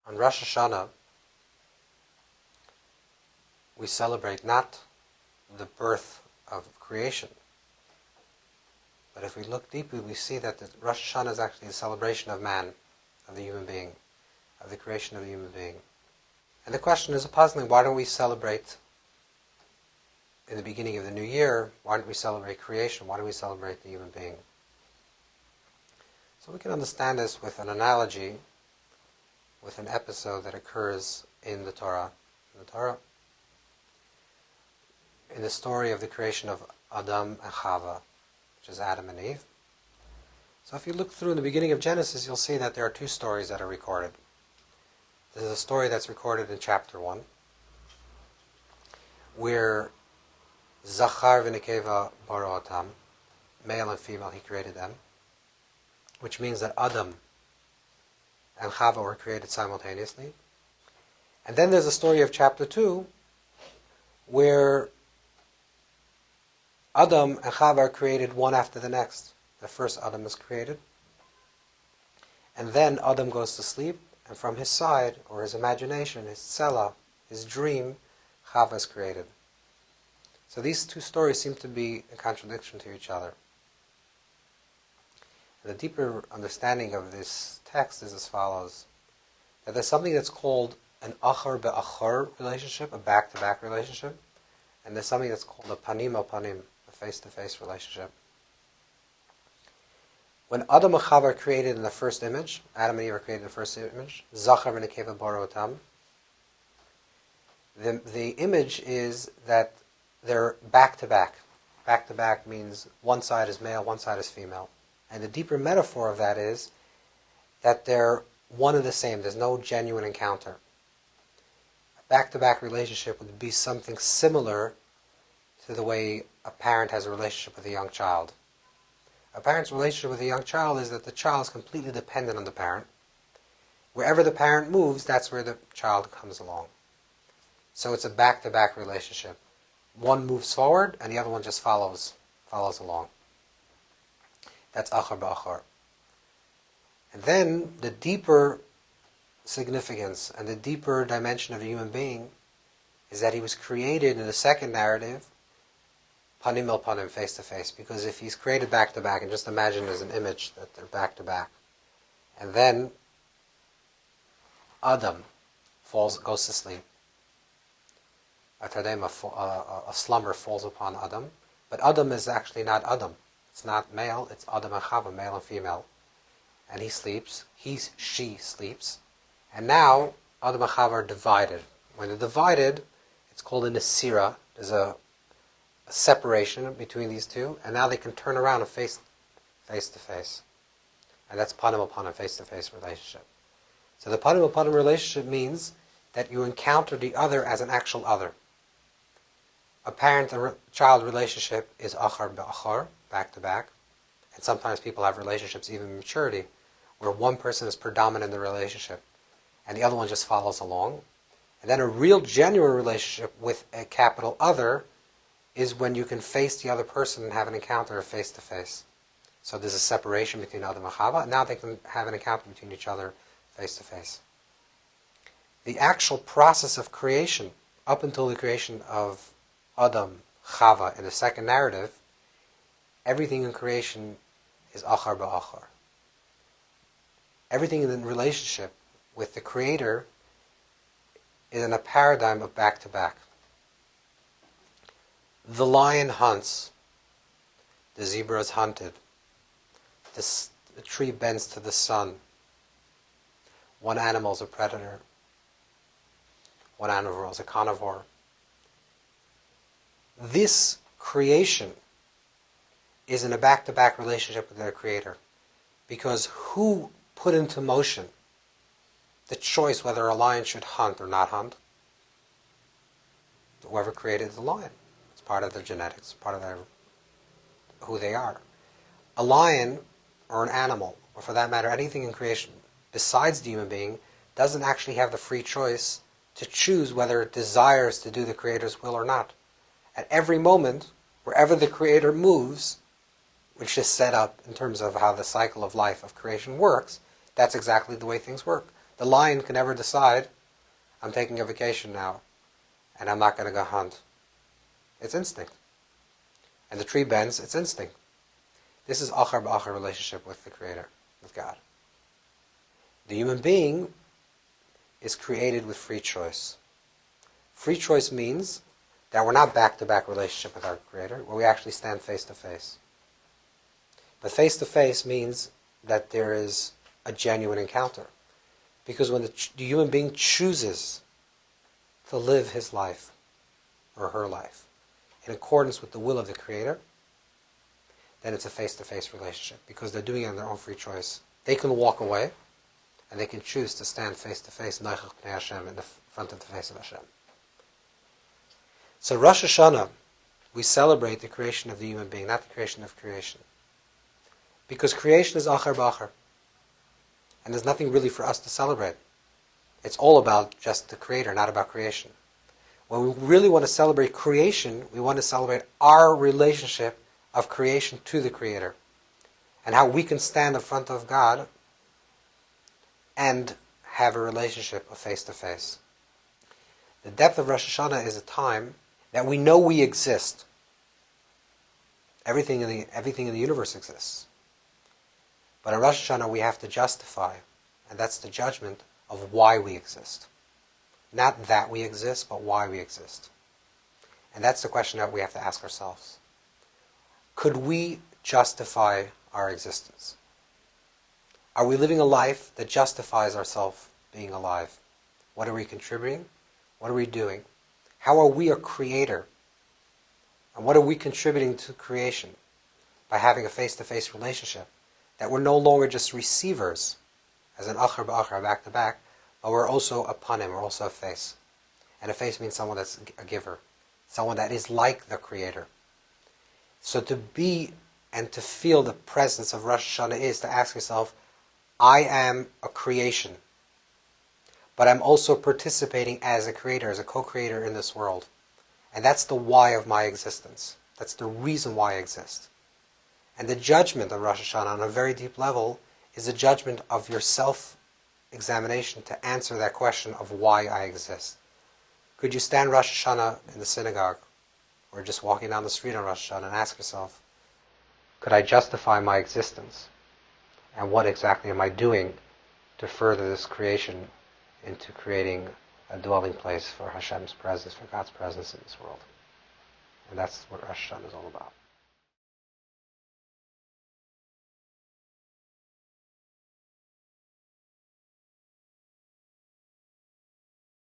On Rosh Hashanah, we celebrate not the birth of creation, but if we look deeply, we see that the Rosh Hashanah is actually a celebration of man, of the human being, of the creation of the human being. And the question is puzzling: why don't we celebrate in the beginning of the new year? Why don't we celebrate creation? Why don't we celebrate the human being? So we can understand this with an analogy, with an episode that occurs in the Torah. In the story of the creation of Adam and Chava, which is Adam and Eve. So if you look through in the beginning of Genesis, you'll see that there are two stories that are recorded. There's a story that's recorded in chapter 1, where Zachar v'Nekeva bara otam, male and female, he created them, which means that Adam and Chava were created simultaneously. And then there's a story of chapter 2, where Adam and Chava are created one after the next. The first Adam is created, and then Adam goes to sleep, and from his side, or his imagination, his tzela, his dream, Chava is created. So these two stories seem to be in contradiction to each other. And the deeper understanding of this text is as follows: that there's something that's called an achar be'achar relationship, a back-to-back relationship, and there's something that's called a panim al panim, a face-to-face relationship. When Adam and Chava are created in the first image, Adam and Eve are created in the first image, Zachar v'Nekeva bara otam, the image is that they're back-to-back. Back-to-back means one side is male, one side is female. And the deeper metaphor of that is that they're one and the same. There's no genuine encounter. A back-to-back relationship would be something similar to the way a parent has a relationship with a young child. A parent's relationship with a young child is that the child is completely dependent on the parent. Wherever the parent moves, that's where the child comes along. So it's a back-to-back relationship. One moves forward, and the other one just follows along. That's achar ba'achar. And then the deeper significance and the deeper dimension of the human being is that he was created in the second narrative panim el panim, face to face. Because if he's created back to back, and just imagine as an image that they're back to back, and then Adam goes to sleep. A slumber falls upon Adam, but Adam is actually not Adam. It's not male. It's Adam and Chava, male and female, and he sleeps. She sleeps, and now Adam and Chava are divided. When they're divided, it's called a nesira. There's a separation between these two, and now they can turn around and face to face. And that's panim al panim, face to face relationship. So the panim al panim relationship means that you encounter the other as an actual other. A parent-child relationship is achar be'achar, back to back, and sometimes people have relationships even in maturity, where one person is predominant in the relationship, and the other one just follows along. And then a real genuine relationship with a capital other is when you can face the other person and have an encounter face to face. So there's a separation between Adam and Chava, and now they can have an encounter between each other face to face. The actual process of creation, up until the creation of Adam, Chava in the second narrative, everything in creation is achar ba'achar. Everything in the relationship with the Creator is in a paradigm of back to back. The lion hunts, the zebra is hunted, the tree bends to the sun. One animal is a predator, one animal is a carnivore. This creation is in a back-to-back relationship with their Creator, because who put into motion the choice whether a lion should hunt or not hunt? Whoever created the lion. Part of their genetics, part of who they are. A lion, or an animal, or for that matter anything in creation besides the human being, doesn't actually have the free choice to choose whether it desires to do the Creator's will or not. At every moment, wherever the Creator moves, which is set up in terms of how the cycle of life of creation works, that's exactly the way things work. The lion can never decide, I'm taking a vacation now, and I'm not going to go hunt. It's instinct. And the tree bends, it's instinct. This is achar b'achar relationship with the Creator, with God. The human being is created with free choice. Free choice means that we're not back-to-back relationship with our Creator, where we actually stand face-to-face. But face-to-face means that there is a genuine encounter. Because when the human being chooses to live his life, or her life, in accordance with the will of the Creator, then it's a face-to-face relationship, because they're doing it on their own free choice. They can walk away, and they can choose to stand face-to-face, Neichach Pnei Hashem, in the front of the face of Hashem. So Rosh Hashanah, we celebrate the creation of the human being, not the creation of creation. Because creation is achar b'achar. And there's nothing really for us to celebrate. It's all about just the Creator, not about creation. When we really want to celebrate creation, we want to celebrate our relationship of creation to the Creator. And how we can stand in front of God and have a relationship of face-to-face. The depth of Rosh Hashanah is a time that we know we exist. Everything in the universe exists. But in Rosh Hashanah we have to justify, and that's the judgment of why we exist. Not that we exist, but why we exist. And that's the question that we have to ask ourselves. Could we justify our existence? Are we living a life that justifies ourselves being alive? What are we contributing? What are we doing? How are we a creator? And what are we contributing to creation by having a face-to-face relationship? That we're no longer just receivers, as an achar b'achar, back to back, but we're also a panim, we're also a face. And a face means someone that's a giver, someone that is like the Creator. So to be and to feel the presence of Rosh Hashanah is to ask yourself, I am a creation, but I'm also participating as a creator, as a co-creator in this world. And that's the why of my existence. That's the reason why I exist. And the judgment of Rosh Hashanah on a very deep level is a judgment of your self-examination to answer that question of why I exist. Could you stand Rosh Hashanah in the synagogue or just walking down the street on Rosh Hashanah and ask yourself, could I justify my existence? And what exactly am I doing to further this creation into creating a dwelling place for Hashem's presence, for God's presence in this world? And that's what Rosh Hashanah is all about.